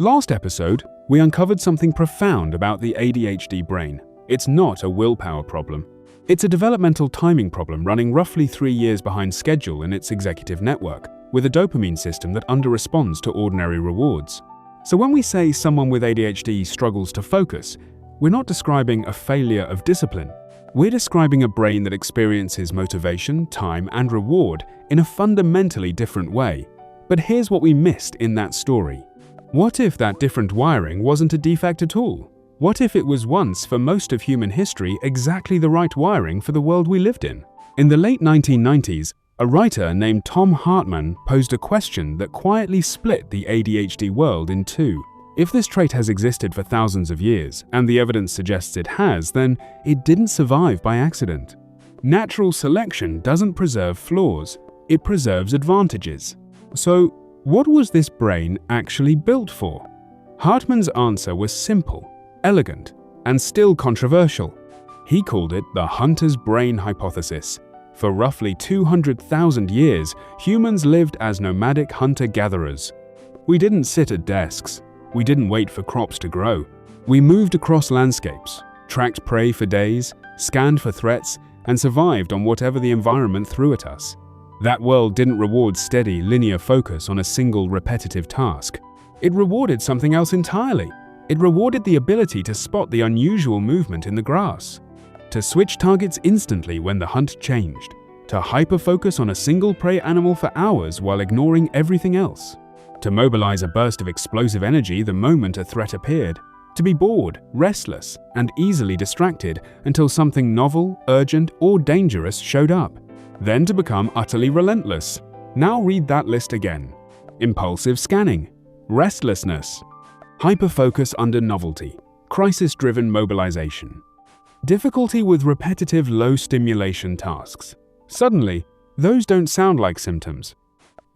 Last episode, we uncovered something profound about the ADHD brain. It's not a willpower problem. It's a developmental timing problem running roughly 3 years behind schedule in its executive network, with a dopamine system that underresponds to ordinary rewards. So when we say someone with ADHD struggles to focus, we're not describing a failure of discipline. We're describing a brain that experiences motivation, time, and reward in a fundamentally different way. But here's what we missed in that story. What if that different wiring wasn't a defect at all? What if it was once, for most of human history, exactly the right wiring for the world we lived in? In the late 1990s, a writer named Thom Hartman posed a question that quietly split the ADHD world in two. If this trait has existed for thousands of years, and the evidence suggests it has, then it didn't survive by accident. Natural selection doesn't preserve flaws, it preserves advantages. So, what was this brain actually built for? Hartman's answer was simple, elegant, and still controversial. He called it the hunter's brain hypothesis. For roughly 200,000 years, humans lived as nomadic hunter-gatherers. We didn't sit at desks. We didn't wait for crops to grow. We moved across landscapes, tracked prey for days, scanned for threats, and survived on whatever the environment threw at us. That world didn't reward steady, linear focus on a single repetitive task. It rewarded something else entirely. It rewarded the ability to spot the unusual movement in the grass, to switch targets instantly when the hunt changed, to hyperfocus on a single prey animal for hours while ignoring everything else, to mobilize a burst of explosive energy the moment a threat appeared, to be bored, restless, and easily distracted until something novel, urgent, or dangerous showed up, then to become utterly relentless. Now read that list again. Impulsive scanning, restlessness, hyperfocus under novelty, crisis-driven mobilization, difficulty with repetitive low-stimulation tasks. Suddenly, those don't sound like symptoms.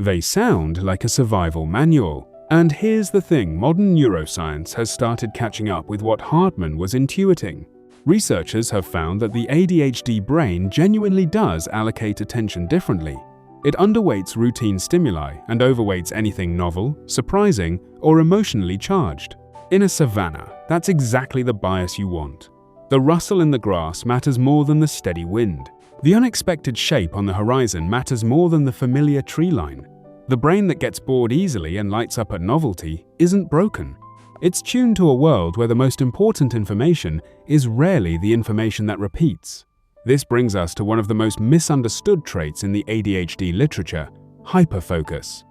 They sound like a survival manual. And here's the thing, modern neuroscience has started catching up with what Hartman was intuiting. Researchers have found that the ADHD brain genuinely does allocate attention differently. It underweights routine stimuli and overweights anything novel, surprising, or emotionally charged. In a savanna, that's exactly the bias you want. The rustle in the grass matters more than the steady wind. The unexpected shape on the horizon matters more than the familiar tree line. The brain that gets bored easily and lights up at novelty isn't broken. It's tuned to a world where the most important information is rarely the information that repeats. This brings us to one of the most misunderstood traits in the ADHD literature, hyperfocus.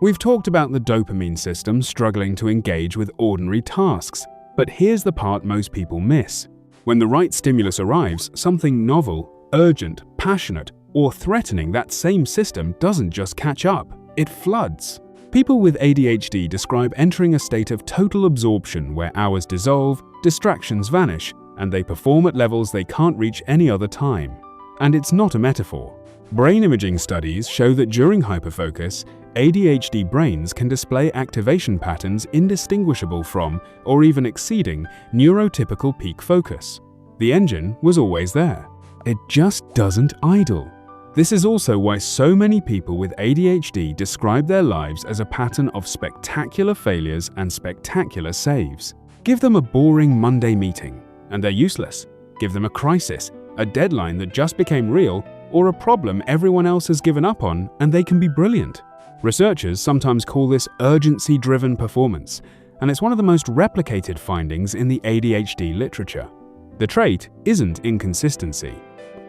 We've talked about the dopamine system struggling to engage with ordinary tasks, but here's the part most people miss. When the right stimulus arrives, something novel, urgent, passionate, or threatening, that same system doesn't just catch up, it floods. People with ADHD describe entering a state of total absorption where hours dissolve, distractions vanish, and they perform at levels they can't reach any other time. And it's not a metaphor. Brain imaging studies show that during hyperfocus, ADHD brains can display activation patterns indistinguishable from, or even exceeding, neurotypical peak focus. The engine was always there. It just doesn't idle. This is also why so many people with ADHD describe their lives as a pattern of spectacular failures and spectacular saves. Give them a boring Monday meeting, and they're useless. Give them a crisis, a deadline that just became real, or a problem everyone else has given up on, and they can be brilliant. Researchers sometimes call this urgency-driven performance, and it's one of the most replicated findings in the ADHD literature. The trait isn't inconsistency.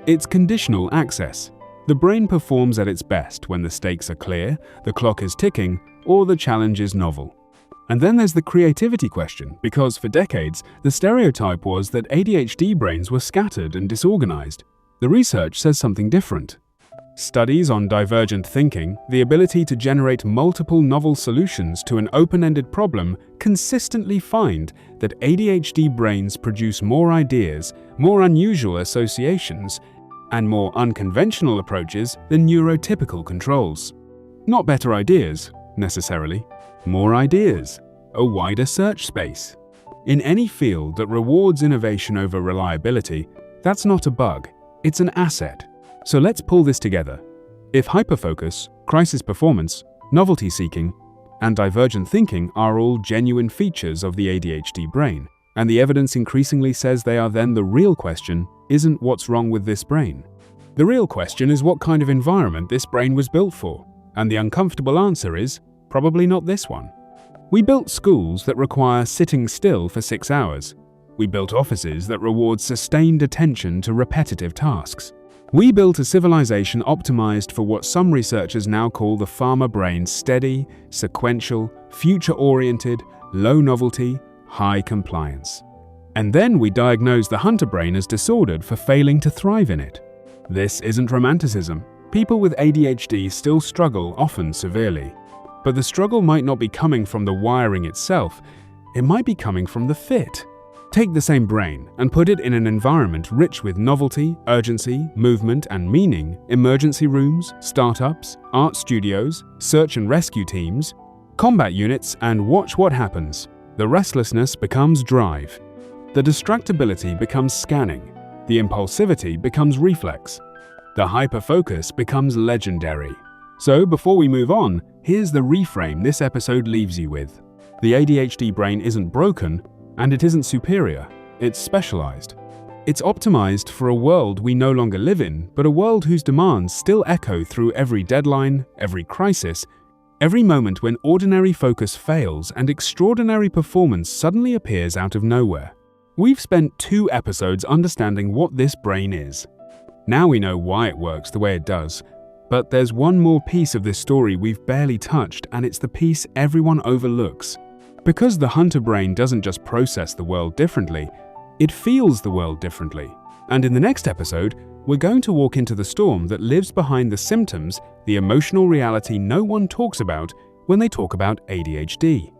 It's conditional access. The brain performs at its best when the stakes are clear, the clock is ticking, or the challenge is novel. And then there's the creativity question, because for decades, the stereotype was that ADHD brains were scattered and disorganized. The research says something different. Studies on divergent thinking, the ability to generate multiple novel solutions to an open-ended problem, consistently find that ADHD brains produce more ideas, more unusual associations, and more unconventional approaches than neurotypical controls. Not better ideas, necessarily. More ideas. A wider search space. In any field that rewards innovation over reliability, that's not a bug, it's an asset. So let's pull this together. If hyperfocus, crisis performance, novelty seeking, and divergent thinking are all genuine features of the ADHD brain, and the evidence increasingly says they are. Then the real question isn't what's wrong with this brain. The real question is what kind of environment this brain was built for, and the uncomfortable answer is probably not this one. We built schools that require sitting still for 6 hours. We built offices that reward sustained attention to repetitive tasks. We built a civilization optimized for what some researchers now call the farmer brain's steady, sequential, future-oriented, low novelty, high compliance. And then we diagnose the hunter brain as disordered for failing to thrive in it. This isn't romanticism. People with ADHD still struggle, often severely. But the struggle might not be coming from the wiring itself, it might be coming from the fit. Take the same brain and put it in an environment rich with novelty, urgency, movement, and meaning, emergency rooms, startups, art studios, search and rescue teams, combat units, and watch what happens. The restlessness becomes drive. The distractibility becomes scanning. The impulsivity becomes reflex. The hyperfocus becomes legendary. So before we move on, here's the reframe this episode leaves you with. The ADHD brain isn't broken, and it isn't superior, it's specialized. It's optimized for a world we no longer live in, but a world whose demands still echo through every deadline, every crisis, every moment when ordinary focus fails and extraordinary performance suddenly appears out of nowhere. We've spent 2 episodes understanding what this brain is. Now we know why it works the way it does. But there's one more piece of this story we've barely touched, and it's the piece everyone overlooks. Because the hunter brain doesn't just process the world differently, it feels the world differently. And in the next episode, we're going to walk into the storm that lives behind the symptoms, the emotional reality no one talks about when they talk about ADHD.